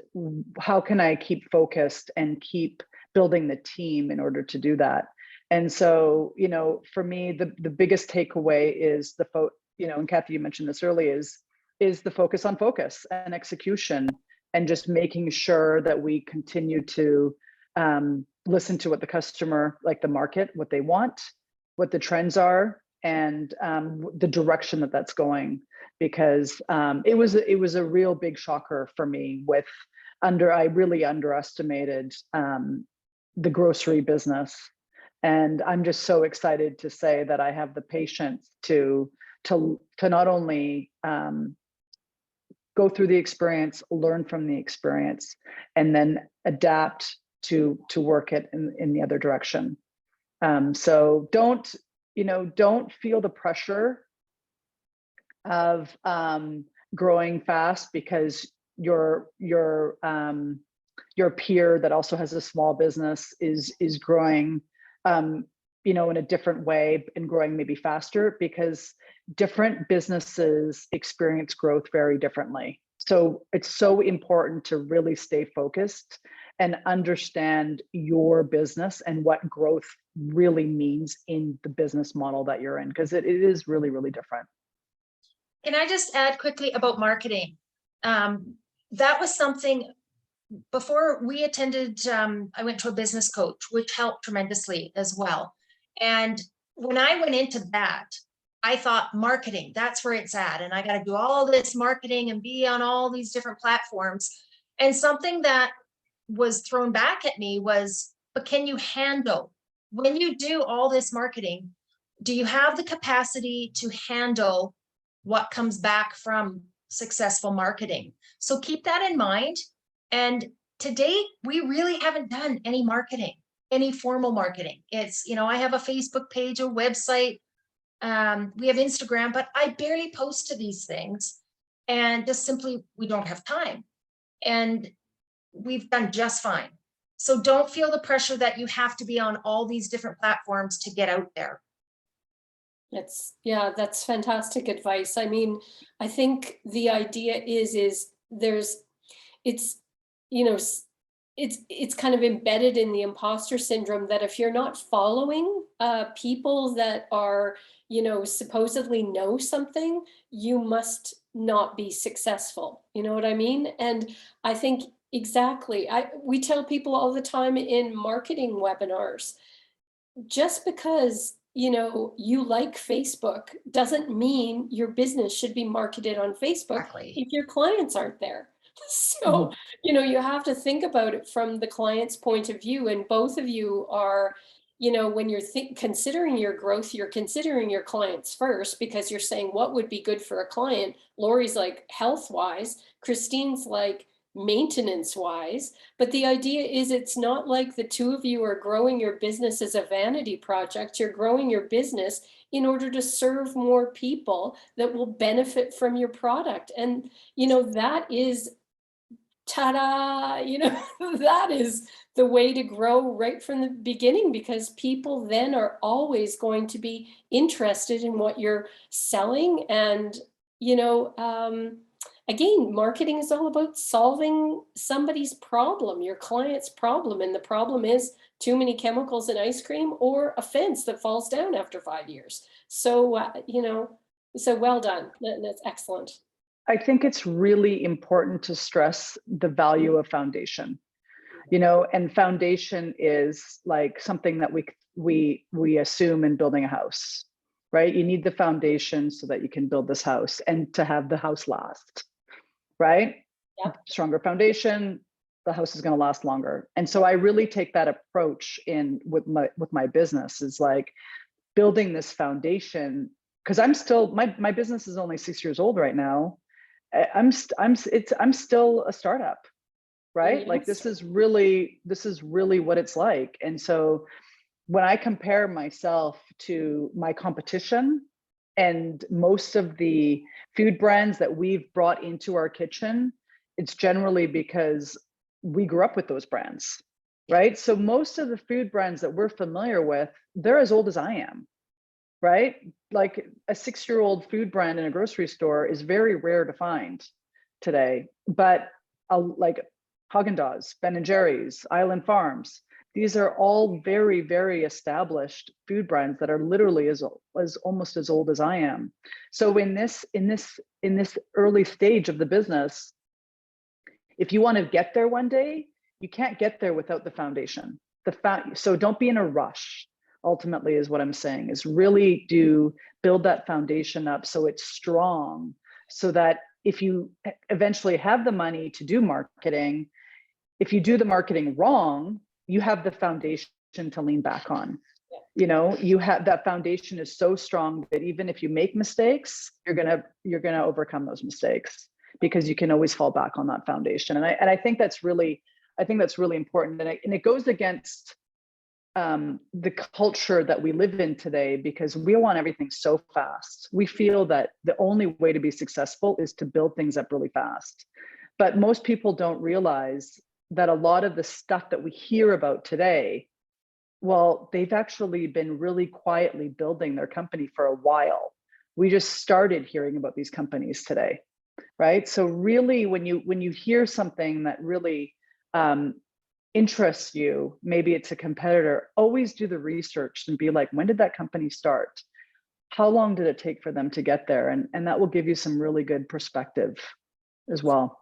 how can I keep focused and keep building the team in order to do that? And so, for me, the biggest takeaway is and Cathy, you mentioned this earlier, is the focus on focus and execution, and just making sure that we continue to listen to what the customer, like the market, what they want, what the trends are, and the direction that's going. Because it was a real big shocker for me I really underestimated the grocery business. And I'm just so excited to say that I have the patience to not only go through the experience, learn from the experience, and then adapt to work it in the other direction. So don't feel the pressure of growing fast because your peer that also has a small business is growing in a different way and growing maybe faster, because different businesses experience growth very differently. So it's so important to really stay focused and understand your business and what growth really means in the business model that you're in, because it is really, really different.
Can I just add quickly about marketing? That was something before we attended, I went to a business coach, which helped tremendously as well. And when I went into that, I thought marketing, that's where it's at. And I got to do all this marketing and be on all these different platforms. And something that was thrown back at me was, but can you handle, when you do all this marketing, do you have the capacity to handle what comes back from successful marketing? So keep that in mind. And to date, we really haven't done any marketing, any formal marketing. It's, I have a Facebook page, a website, we have Instagram, but I barely post to these things, and just simply, we don't have time. And we've done just fine. So don't feel the pressure that you have to be on all these different platforms to get out there.
Yeah, that's fantastic advice. I mean, I think the idea is it's, you know, it's kind of embedded in the imposter syndrome that if you're not following people that are, supposedly know something, you must not be successful. You know what I mean? And I think exactly, we tell people all the time in marketing webinars, just because you like Facebook doesn't mean your business should be marketed on Facebook
Exactly.
if your clients aren't there. So, you have to think about it from the client's point of view, and both of you are, when you're considering your growth, you're considering your clients first, because you're saying what would be good for a client. Lori's like health wise, Christine's like maintenance wise. But the idea is, it's not like the two of you are growing your business as a vanity project. You're growing your business in order to serve more people that will benefit from your product. And, that is, ta-da, that is the way to grow right from the beginning, because people then are always going to be interested in what you're selling. And, again, marketing is all about solving somebody's problem, your client's problem. And the problem is too many chemicals in ice cream, or a fence that falls down after 5 years. So, so well done. That's excellent.
I think it's really important to stress the value of foundation, and foundation is like something that we assume in building a house, right? You need the foundation so that you can build this house and to have the house last, right?
Yep.
Stronger foundation, the house is going to last longer. And so I really take that approach in with my business, is like building this foundation, because I'm still, my business is only 6 years old right now. I'm still a startup, right?
Yes.
Like this is really what it's like. And so when I compare myself to my competition and most of the food brands that we've brought into our kitchen, it's generally because we grew up with those brands, right? So most of the food brands that we're familiar with, they're as old as I am, right? Like a 6-year-old food brand in a grocery store is very rare to find today. But like Haagen-Dazs, Ben & Jerry's, Island Farms, these are all very, very established food brands that are literally as almost as old as I am. So in this early stage of the business, if you want to get there one day, you can't get there without the foundation. So don't be in a rush. Ultimately, is what I'm saying, is really do build that foundation up so it's strong, so that if you eventually have the money to do marketing, if you do the marketing wrong, you have the foundation to lean back on. You have that foundation is so strong that even if you make mistakes, you're gonna overcome those mistakes, because you can always fall back on that foundation. And I think that's really important, and it goes against the culture that we live in today, because we want everything so fast. We feel that the only way to be successful is to build things up really fast. But most people don't realize that a lot of the stuff that we hear about today, well, they've actually been really quietly building their company for a while. We just started hearing about these companies today, right? So really, when you hear something that really interests you, maybe it's a competitor, always do the research and be like, when did that company start? How long did it take for them to get there? And that will give you some really good perspective as well.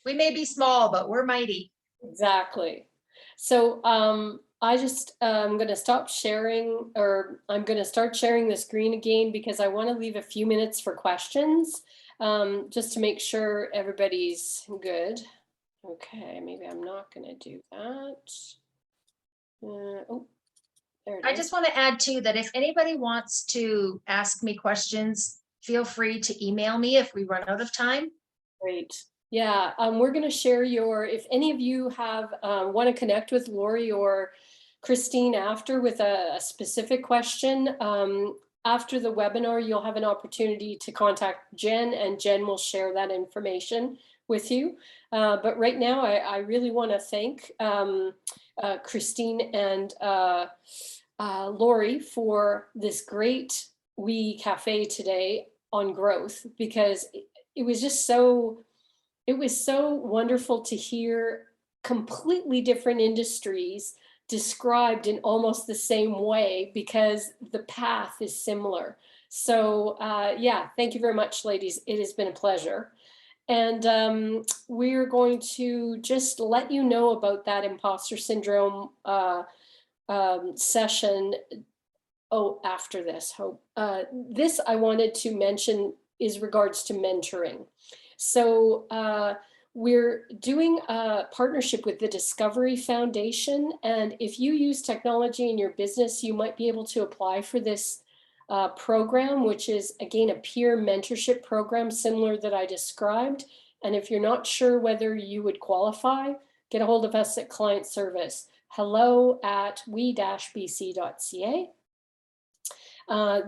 We may be small, but we're mighty. Exactly. So I just I'm going to stop sharing, or I'm going to start sharing the screen again, because I want to leave a few minutes for questions, just to make sure everybody's good. Okay, maybe I'm not going to do that. Oh, there it is.
I just want to add too that if anybody wants to ask me questions, feel free to email me if we run out of time.
Great. Yeah, we're going to share if any of you have want to connect with Lori or Christine after with a specific question, after the webinar, you'll have an opportunity to contact Jen, and Jen will share that information with you. But right now, I really want to thank Christine and Lori for this great We Cafe today on growth, because it was just so, it was so wonderful to hear completely different industries described in almost the same way, because the path is similar. So yeah, thank you very much, ladies. It has been a pleasure. And we're going to just let you know about that imposter syndrome session. Oh, after this, hope. This I wanted to mention is regards to mentoring. So we're doing a partnership with the Discovery Foundation. And if you use technology in your business, you might be able to apply for this program, which is, again, a peer mentorship program similar that I described. And if you're not sure whether you would qualify, get a hold of us at client service, hello@we-bc.ca.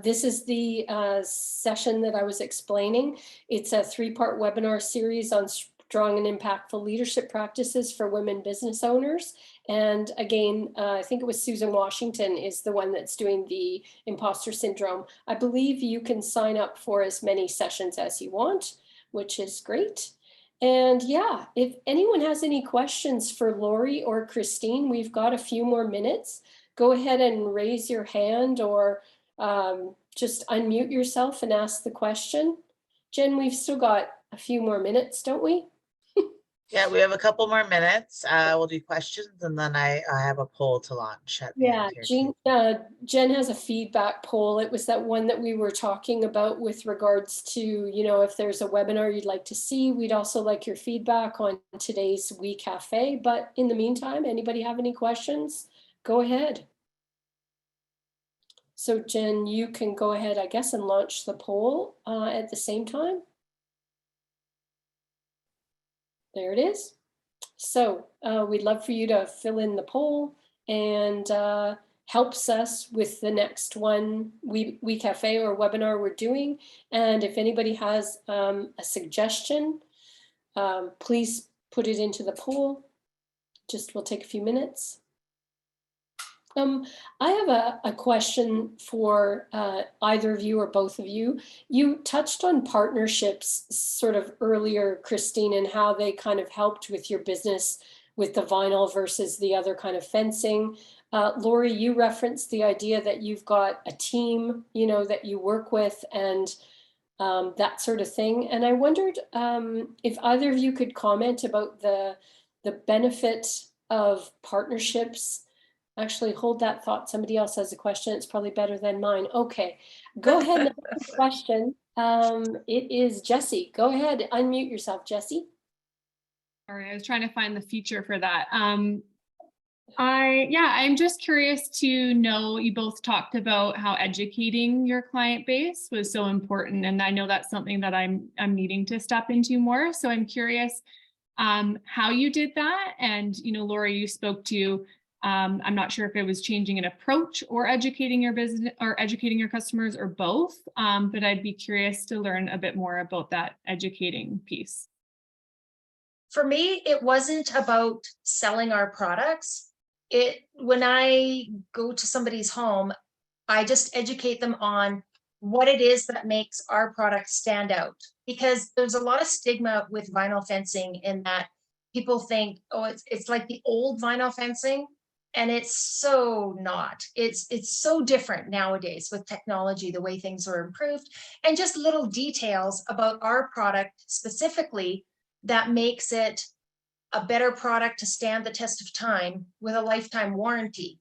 This is the session that I was explaining. It's a 3-part webinar series on strong and impactful leadership practices for women business owners. And again, I think it was Susan Washington is the one that's doing the imposter syndrome. I believe you can sign up for as many sessions as you want, which is great. And yeah, if anyone has any questions for Lori or Christine, we've got a few more minutes. Go ahead and raise your hand, or just unmute yourself and ask the question. Jen, we've still got a few more minutes, don't we?
Yeah, we have a couple more minutes. We'll do questions, and then I have a poll to launch at the end here.
Jen has a feedback poll. It was that one that we were talking about with regards to, you know, if there's a webinar you'd like to see. We'd also like your feedback on today's We Cafe. But in the meantime, anybody have any questions? Go ahead. So Jen, you can go ahead, I guess, and launch the poll at the same time. There it is. So we'd love for you to fill in the poll, and helps us with the next one, We Cafe or webinar we're doing. And if anybody has a suggestion, please put it into the poll. Just will take a few minutes. I have a question for either of you or both of you. You touched on partnerships sort of earlier, Christine, and how they kind of helped with your business with the vinyl versus the other kind of fencing. Lori, you referenced the idea that you've got a team, you know, that you work with, and that sort of thing. And I wondered if either of you could comment about the benefit of partnerships. Actually, hold that thought. Somebody else has a question. It's probably better than mine. Okay, go ahead and ask the question. It is Jessie. Go ahead, unmute yourself, Jessie.
Sorry, I was trying to find the feature for that. I'm just curious to know, you both talked about how educating your client base was so important, and I know that's something that I'm needing to step into more. So I'm curious how you did that. And, you know, Lori, you spoke to, I'm not sure if it was changing an approach or educating your business or educating your customers, or both, but I'd be curious to learn a bit more about that educating piece.
For me, it wasn't about selling our products. When I go to somebody's home, I just educate them on what it is that makes our product stand out. Because there's a lot of stigma with vinyl fencing in that people think, oh, it's like the old vinyl fencing. And it's so not. It's so different nowadays with technology, the way things are improved, and just little details about our product specifically that makes it a better product to stand the test of time with a lifetime warranty.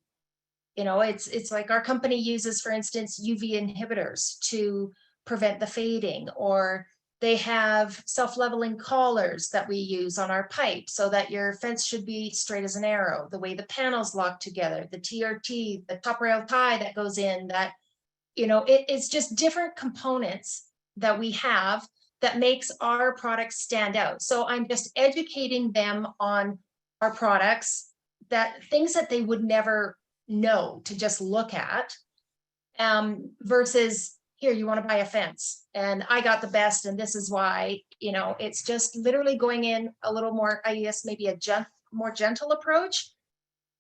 You know, it's like our company uses, for instance, UV inhibitors to prevent the fading, or they have self-leveling collars that we use on our pipe so that your fence should be straight as an arrow, the way the panels lock together, the TRT, the top rail tie that goes in, that, you know, it's just different components that we have that makes our products stand out. So I'm just educating them on our products, that things that they would never know to just look at, versus, here, you want to buy a fence and I got the best and this is why, you know, it's just literally going in a little more, I guess, maybe a more gentle approach.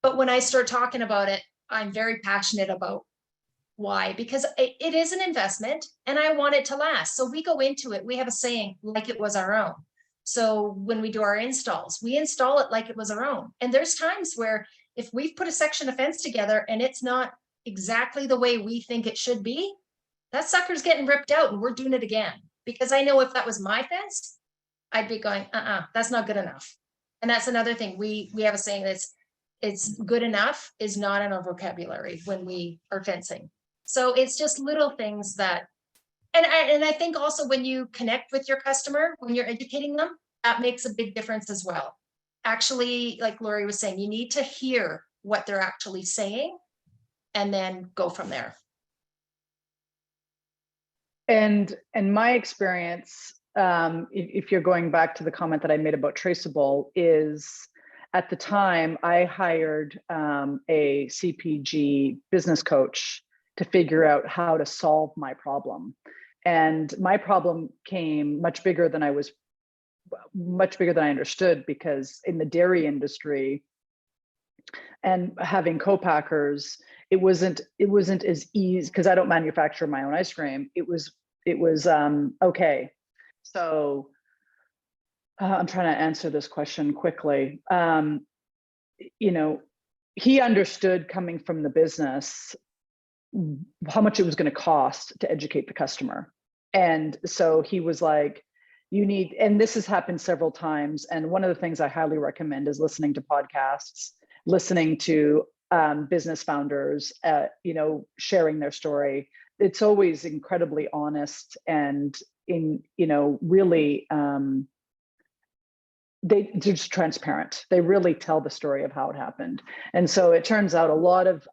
But when I start talking about it, I'm very passionate about why, because it is an investment and I want it to last. So we go into it, we have a saying, like it was our own. So when we do our installs, we install it like it was our own. And there's times where if we've put a section of fence together and it's not exactly the way we think it should be, that sucker's getting ripped out and we're doing it again. Because I know if that was my fence, I'd be going, that's not good enough. And that's another thing. We have a saying that's, it's good enough is not in our vocabulary when we are fencing. So it's just little things that, and I think also when you connect with your customer, when you're educating them, that makes a big difference as well. Actually, like Lori was saying, you need to hear what they're actually saying and then go from there.
And my experience, if you're going back to the comment that I made about traceable, is at the time I hired a CPG business coach to figure out how to solve my problem. And my problem came much bigger than I understood, because in the dairy industry and having co-packers, it wasn't as easy, because I don't manufacture my own ice cream. It was okay. So I'm trying to answer this question quickly. You know, he understood, coming from the business, how much it was going to cost to educate the customer. And so he was like, you need, and this has happened several times. And one of the things I highly recommend is listening to podcasts, listening to business founders, you know, sharing their story. It's always incredibly honest and really, they're just transparent. They really tell the story of how it happened. And so it turns out a lot of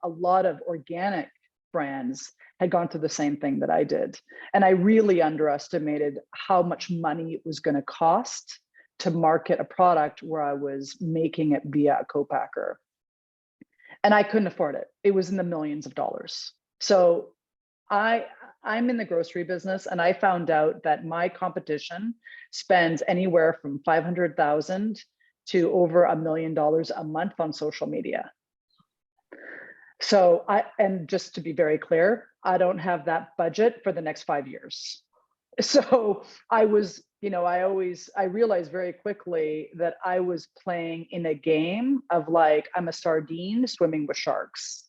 organic brands had gone through the same thing that I did. And I really underestimated how much money it was going to cost to market a product where I was making it via a co-packer. And I couldn't afford it. It was in the millions of dollars. So I'm in the grocery business, and I found out that my competition spends anywhere from $500,000 to over $1 million a month on social media. So and just to be very clear, I don't have that budget for the next 5 years. So I was, I realized very quickly that I was playing in a game of like, I'm a sardine swimming with sharks,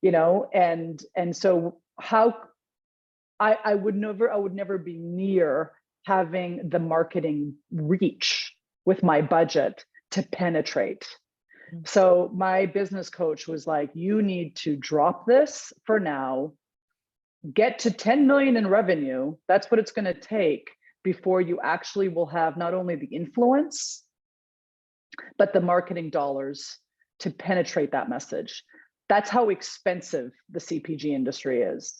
and so how I would never be near having the marketing reach with my budget to penetrate. So my business coach was like, you need to drop this for now, get to 10 million in revenue. That's what it's going to take before you actually will have not only the influence, but the marketing dollars to penetrate that message. That's how expensive the CPG industry is.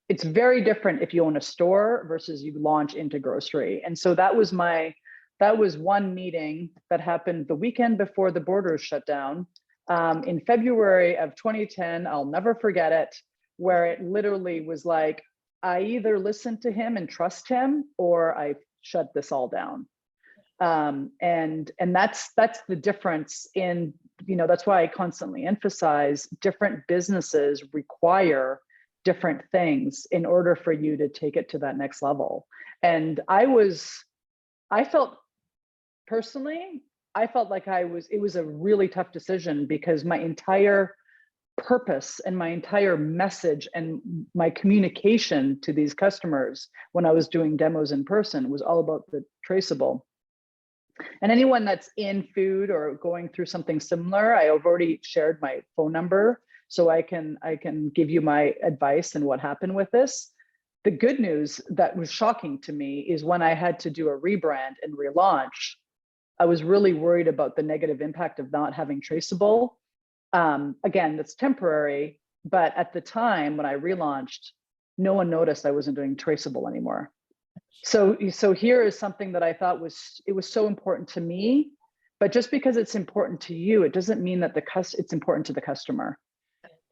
It's very different if you own a store versus you launch into grocery. And so that was one meeting that happened the weekend before the borders shut down in February of 2010. I'll never forget it, where it literally was like, I either listen to him and trust him, or I shut this all down. And that's the difference in, that's why I constantly emphasize different businesses require different things in order for you to take it to that next level. And I felt personally, like it was a really tough decision, because my entire purpose and my entire message and my communication to these customers when I was doing demos in person was all about the traceable. And anyone that's in food or going through something similar, I have already shared my phone number, so I can give you my advice and what happened with this. The good news that was shocking to me is when I had to do a rebrand and relaunch, I was really worried about the negative impact of not having traceable. Again, that's temporary, but at the time when I relaunched, no one noticed I wasn't doing traceable anymore. So here is something that I thought was so important to me, but just because it's important to you, it doesn't mean that it's important to the customer.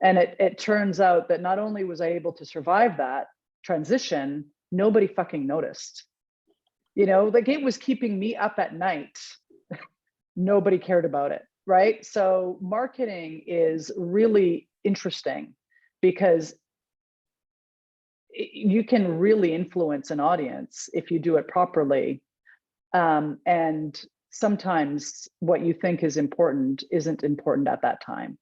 And it turns out that not only was I able to survive that, transition, nobody fucking noticed. You know, like it was keeping me up at night. Nobody cared about it, right? So marketing is really interesting because you can really influence an audience if you do it properly. And sometimes what you think is important isn't important at that time.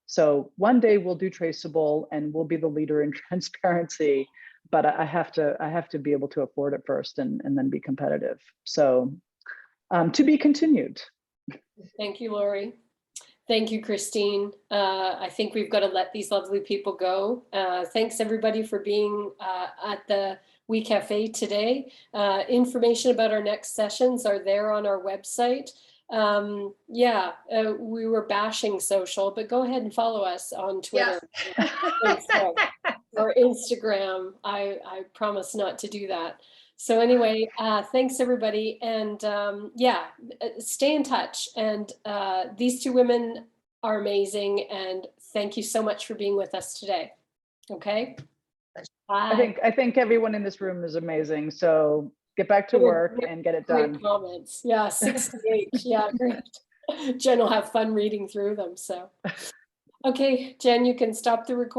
So one day we'll do traceable and we'll be the leader in transparency, but I have to be able to afford it first and then be competitive. So to be continued.
Thank you, Lori. Thank you, Christine. I think we've got to let these lovely people go. Thanks everybody for being at the We Cafe today. Information about our next sessions are there on our website. We were bashing social, but go ahead and follow us on Twitter or Instagram. I promise not to do that. So anyway, thanks everybody. And stay in touch. And these two women are amazing. And thank you so much for being with us today. Okay. Bye.
I think everyone in this room is amazing. So get back to work and get it done.
Great comments. Yeah, 68. Yeah, great. Jen will have fun reading through them. So, okay, Jen, you can stop the recording.